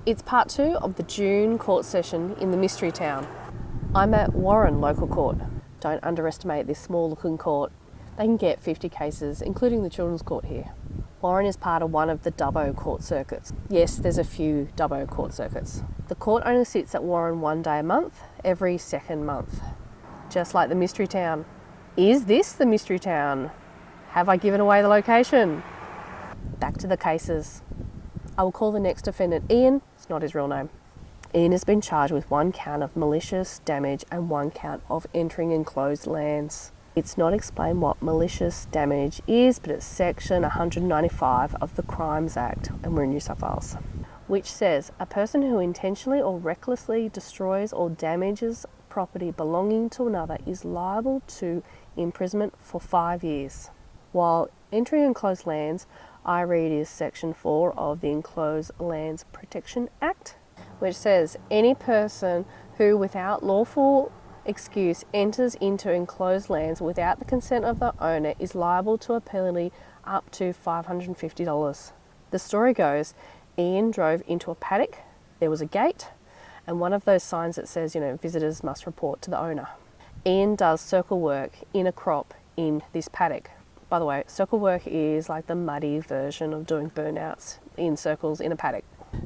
It's part 2 of the June court session in the Mystery Town. I'm at Warren Local Court. Don't underestimate this small looking court. They can get 50 cases, including the Children's Court here. Warren is part of one of the Dubbo court circuits. Yes, there's a few Dubbo court circuits. The court only sits at Warren one day a month, every second month. Just like the Mystery Town. Is this the Mystery Town? Have I given away the location? Back to the cases. I will call the next defendant Ian. It's not his real name. Ian has been charged with 1 count of malicious damage and 1 count of entering enclosed lands. It's not explained what malicious damage is, but it's section 195 of the Crimes Act, and we're in New South Wales, which says a person who intentionally or recklessly destroys or damages property belonging to another is liable to imprisonment for 5 years. While entering enclosed lands, I read is section 4 of the Enclosed Lands Protection Act, which says any person who without lawful excuse enters into enclosed lands without the consent of the owner is liable to a penalty up to $550. The story goes, Ian drove into a paddock, there was a gate, and one of those signs that says, visitors must report to the owner. Ian does circle work in a crop in this paddock. By the way, circle work is like the muddy version of doing burnouts in circles in a paddock.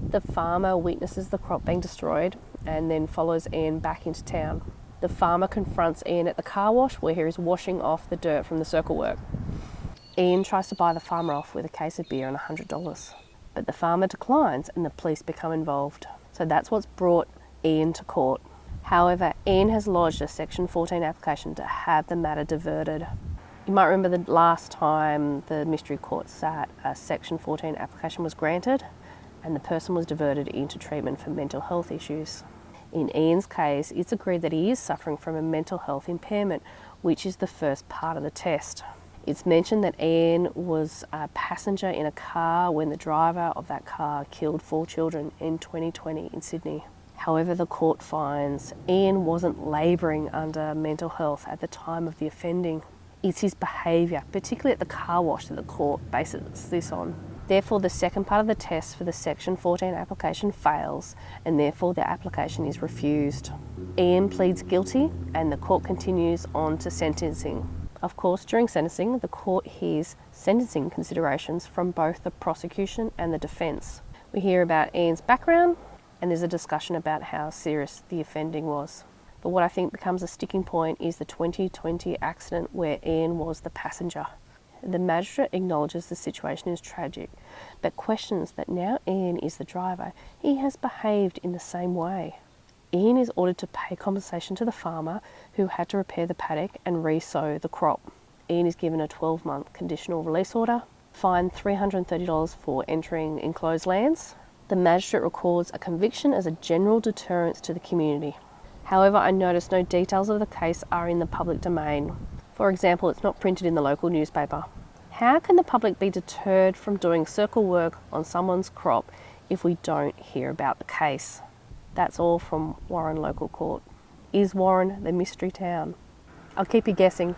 The farmer witnesses the crop being destroyed and then follows Ian back into town. The farmer confronts Ian at the car wash where he is washing off the dirt from the circle work. Ian tries to buy the farmer off with a case of beer and $100, but the farmer declines and the police become involved. So that's what's brought Ian to court. However, Ian has lodged a Section 14 application to have the matter diverted. You might remember the last time the Mystery Court sat, a Section 14 application was granted and the person was diverted into treatment for mental health issues. In Ian's case, it's agreed that he is suffering from a mental health impairment, which is the first part of the test. It's mentioned that Ian was a passenger in a car when the driver of that car killed 4 children in 2020 in Sydney. However, the court finds Ian wasn't labouring under mental health at the time of the offending. It's his behaviour, particularly at the car wash, that the court bases this on. Therefore, the second part of the test for the Section 14 application fails, and therefore the application is refused. Ian pleads guilty, and the court continues on to sentencing. Of course, during sentencing, the court hears sentencing considerations from both the prosecution and the defence. We hear about Ian's background, and there's a discussion about how serious the offending was. But what I think becomes a sticking point is the 2020 accident where Ian was the passenger. The magistrate acknowledges the situation is tragic, but questions that now Ian is the driver, he has behaved in the same way. Ian is ordered to pay compensation to the farmer who had to repair the paddock and re-sow the crop. Ian is given a 12-month conditional release order, fined $330 for entering enclosed lands. The magistrate records a conviction as a general deterrence to the community. However, I noticed no details of the case are in the public domain. For example, it's not printed in the local newspaper. How can the public be deterred from doing circle work on someone's crop if we don't hear about the case? That's all from Warren Local Court. Is Warren the Mystery Town? I'll keep you guessing.